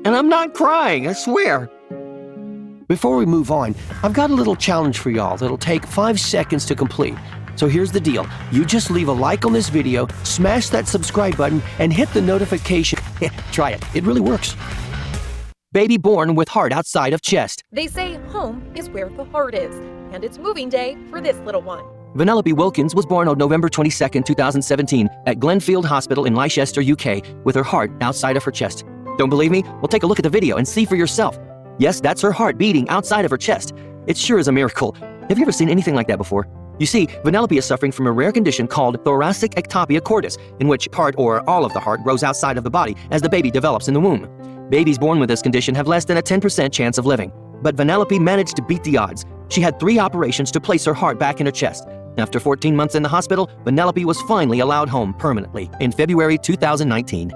And I'm not crying, I swear. Before we move on, I've got a little challenge for y'all that'll take 5 seconds to complete. So here's the deal. You just leave a like on this video, smash that subscribe button, and hit the notification. Try it. It really works. Baby born with heart outside of chest. They say home is where the heart is, and it's moving day for this little one. Vanellope Wilkins was born on November 22, 2017 at Glenfield Hospital in Leicester, UK, with her heart outside of her chest. Don't believe me? Well, take a look at the video and see for yourself. Yes, that's her heart beating outside of her chest. It sure is a miracle. Have you ever seen anything like that before? You see, Vanellope is suffering from a rare condition called thoracic ectopia cordis, in which part or all of the heart grows outside of the body as the baby develops in the womb. Babies born with this condition have less than a 10% chance of living. But Vanellope managed to beat the odds. She had 3 operations to place her heart back in her chest. After 14 months in the hospital, Vanellope was finally allowed home permanently in February 2019.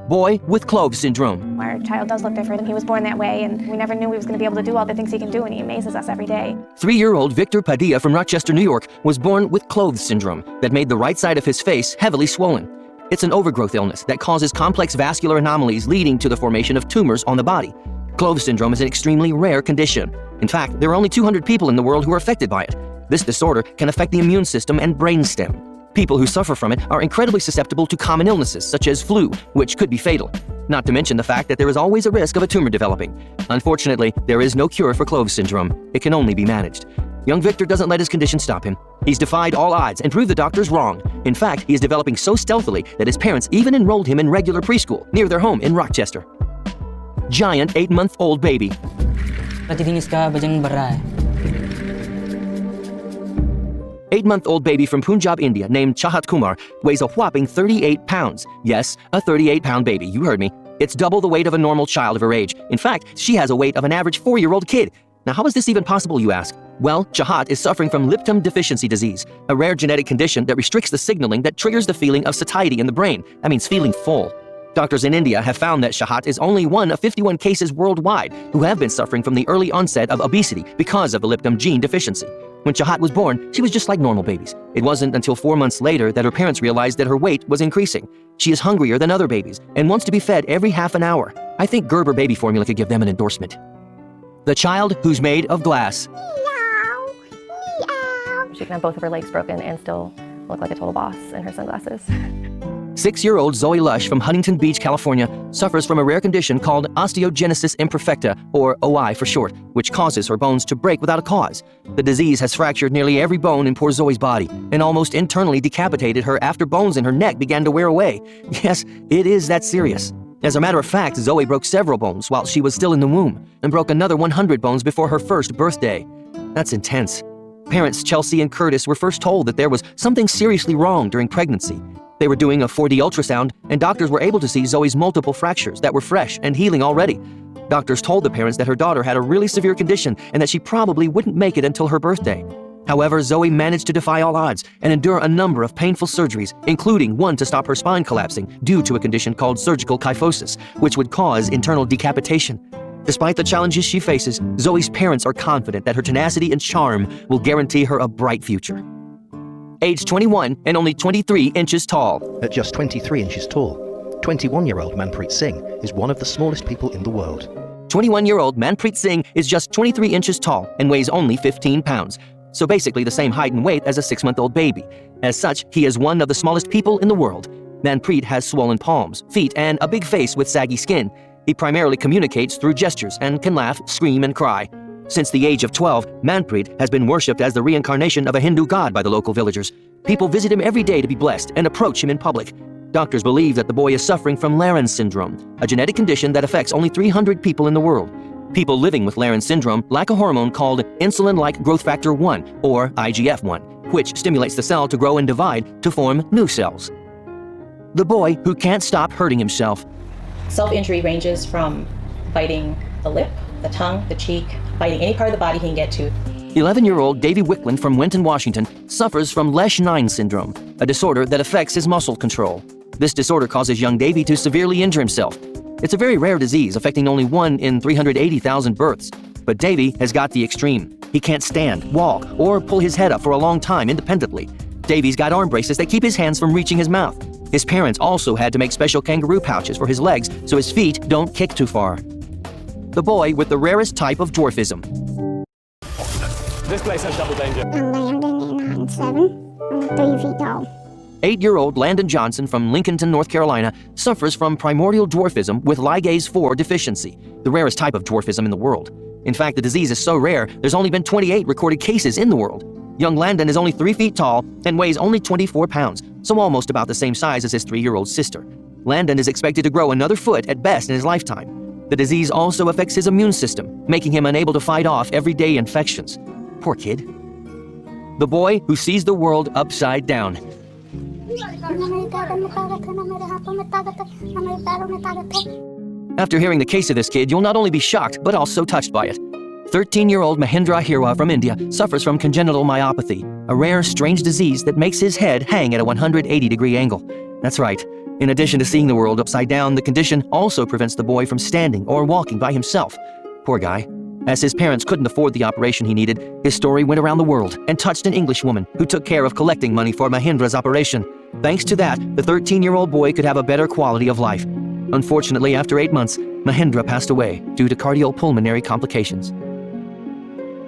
Boy with Clove syndrome. Our child does look different, and he was born that way, and we never knew he was going to be able to do all the things he can do, and he amazes us every day. 3-year-old Victor Padilla from Rochester, New York, was born with Clove syndrome that made the right side of his face heavily swollen. It's an overgrowth illness that causes complex vascular anomalies leading to the formation of tumors on the body. Clove syndrome is an extremely rare condition. In fact, there are only 200 people in the world who are affected by it. This disorder can affect the immune system and brainstem. People who suffer from it are incredibly susceptible to common illnesses such as flu, which could be fatal. Not to mention the fact that there is always a risk of a tumor developing. Unfortunately, there is no cure for Clove syndrome. It can only be managed. Young Victor doesn't let his condition stop him. He's defied all odds and proved the doctors wrong. In fact, he is developing so stealthily that his parents even enrolled him in regular preschool near their home in Rochester. Giant 8-month-old baby. 8-month-old baby from Punjab, India, named Chahat Kumar, weighs a whopping 38 pounds. Yes, a 38-pound baby, you heard me. It's double the weight of a normal child of her age. In fact, she has a weight of an average 4-year-old kid. Now, how is this even possible, you ask? Well, Chahat is suffering from leptin deficiency disease, a rare genetic condition that restricts the signaling that triggers the feeling of satiety in the brain. That means feeling full. Doctors in India have found that Chahat is only one of 51 cases worldwide who have been suffering from the early onset of obesity because of the leptin gene deficiency. When Chahat was born, she was just like normal babies. It wasn't until 4 months later that her parents realized that her weight was increasing. She is hungrier than other babies and wants to be fed every half an hour. I think Gerber baby formula could give them an endorsement. The child who's made of glass. Meow, meow. She can have both of her legs broken and still look like a total boss in her sunglasses. 6-year-old Zoe Lush from Huntington Beach, California, suffers from a rare condition called osteogenesis imperfecta, or OI for short, which causes her bones to break without a cause. The disease has fractured nearly every bone in poor Zoe's body and almost internally decapitated her after bones in her neck began to wear away. Yes, it is that serious. As a matter of fact, Zoe broke several bones while she was still in the womb and broke another 100 bones before her first birthday. That's intense. Parents Chelsea and Curtis were first told that there was something seriously wrong during pregnancy. They were doing a 4D ultrasound, and doctors were able to see Zoe's multiple fractures that were fresh and healing already. Doctors told the parents that her daughter had a really severe condition and that she probably wouldn't make it until her birthday. However, Zoe managed to defy all odds and endure a number of painful surgeries, including one to stop her spine collapsing due to a condition called surgical kyphosis, which would cause internal decapitation. Despite the challenges she faces, Zoe's parents are confident that her tenacity and charm will guarantee her a bright future. Age 21 and only 23 inches tall. At just 23 inches tall, 21-year-old Manpreet Singh is one of the smallest people in the world. 21-year-old Manpreet Singh is just 23 inches tall and weighs only 15 pounds. So basically the same height and weight as a 6-month-old baby. As such, he is one of the smallest people in the world. Manpreet has swollen palms, feet, and a big face with saggy skin. He primarily communicates through gestures and can laugh, scream, and cry. Since the age of 12, Manpreet has been worshipped as the reincarnation of a Hindu god by the local villagers. People visit him every day to be blessed and approach him in public. Doctors believe that the boy is suffering from Laron syndrome, a genetic condition that affects only 300 people in the world. People living with Laron syndrome lack a hormone called insulin-like growth factor 1, or IGF-1, which stimulates the cell to grow and divide to form new cells. The boy who can't stop hurting himself. Self-injury ranges from biting the lip, the tongue, the cheek, biting any part of the body he can get to. 11-year-old Davy Wickland from Winton, Washington, suffers from Lesch-9 syndrome, a disorder that affects his muscle control. This disorder causes young Davy to severely injure himself. It's a very rare disease affecting only 1 in 380,000 births. But Davy has got the extreme. He can't stand, walk, or pull his head up for a long time independently. Davy's got arm braces that keep his hands from reaching his mouth. His parents also had to make special kangaroo pouches for his legs so his feet don't kick too far. The boy with the rarest type of dwarfism. This place has double danger. I'm Landon and I'm 7. I'm 3 feet tall. 8-year-old Landon Johnson from Lincolnton, North Carolina, suffers from primordial dwarfism with ligase 4 deficiency, the rarest type of dwarfism in the world. In fact, the disease is so rare, there's only been 28 recorded cases in the world. Young Landon is only 3 feet tall and weighs only 24 pounds, so almost about the same size as his 3-year-old sister. Landon is expected to grow another foot at best in his lifetime. The disease also affects his immune system, making him unable to fight off everyday infections. Poor kid. The boy who sees the world upside down. After hearing the case of this kid, you'll not only be shocked, but also touched by it. 13-year-old Mahindra Hirwa from India suffers from congenital myopathy, a rare, strange disease that makes his head hang at a 180-degree angle. That's right. In addition to seeing the world upside down, the condition also prevents the boy from standing or walking by himself. Poor guy. As his parents couldn't afford the operation he needed, his story went around the world and touched an English woman who took care of collecting money for Mahindra's operation. Thanks to that, the 13-year-old boy could have a better quality of life. Unfortunately, after 8 months, Mahindra passed away due to cardiopulmonary complications.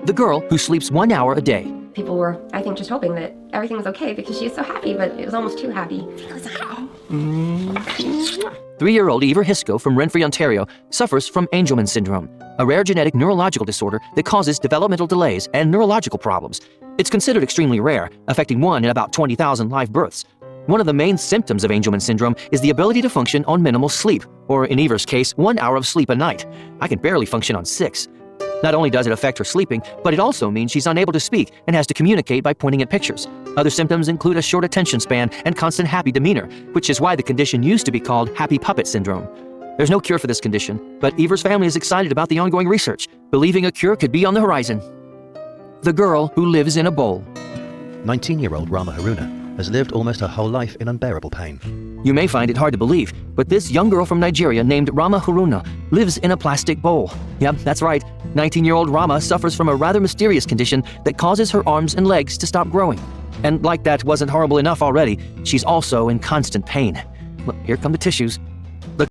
The girl who sleeps 1 hour a day. People were, I think, just hoping that everything was okay because she was so happy, but it was almost too happy. 3-year-old Eva Hisco from Renfrew, Ontario, suffers from Angelman syndrome, a rare genetic neurological disorder that causes developmental delays and neurological problems. It's considered extremely rare, affecting 1 in about 20,000 live births. One of the main symptoms of Angelman syndrome is the ability to function on minimal sleep, or in Eva's case, 1 hour of sleep a night. I can barely function on 6. Not only does it affect her sleeping, but it also means she's unable to speak and has to communicate by pointing at pictures. Other symptoms include a short attention span and constant happy demeanor, which is why the condition used to be called happy puppet syndrome. There's no cure for this condition, but Ever's family is excited about the ongoing research, believing a cure could be on the horizon. The girl who lives in a bowl. 19-year-old Rama Haruna has lived almost her whole life in unbearable pain. You may find it hard to believe, but this young girl from Nigeria named Rama Haruna lives in a plastic bowl. Yep, that's right. 19-year-old Rama suffers from a rather mysterious condition that causes her arms and legs to stop growing. And like that wasn't horrible enough already, she's also in constant pain. Look, here come the tissues.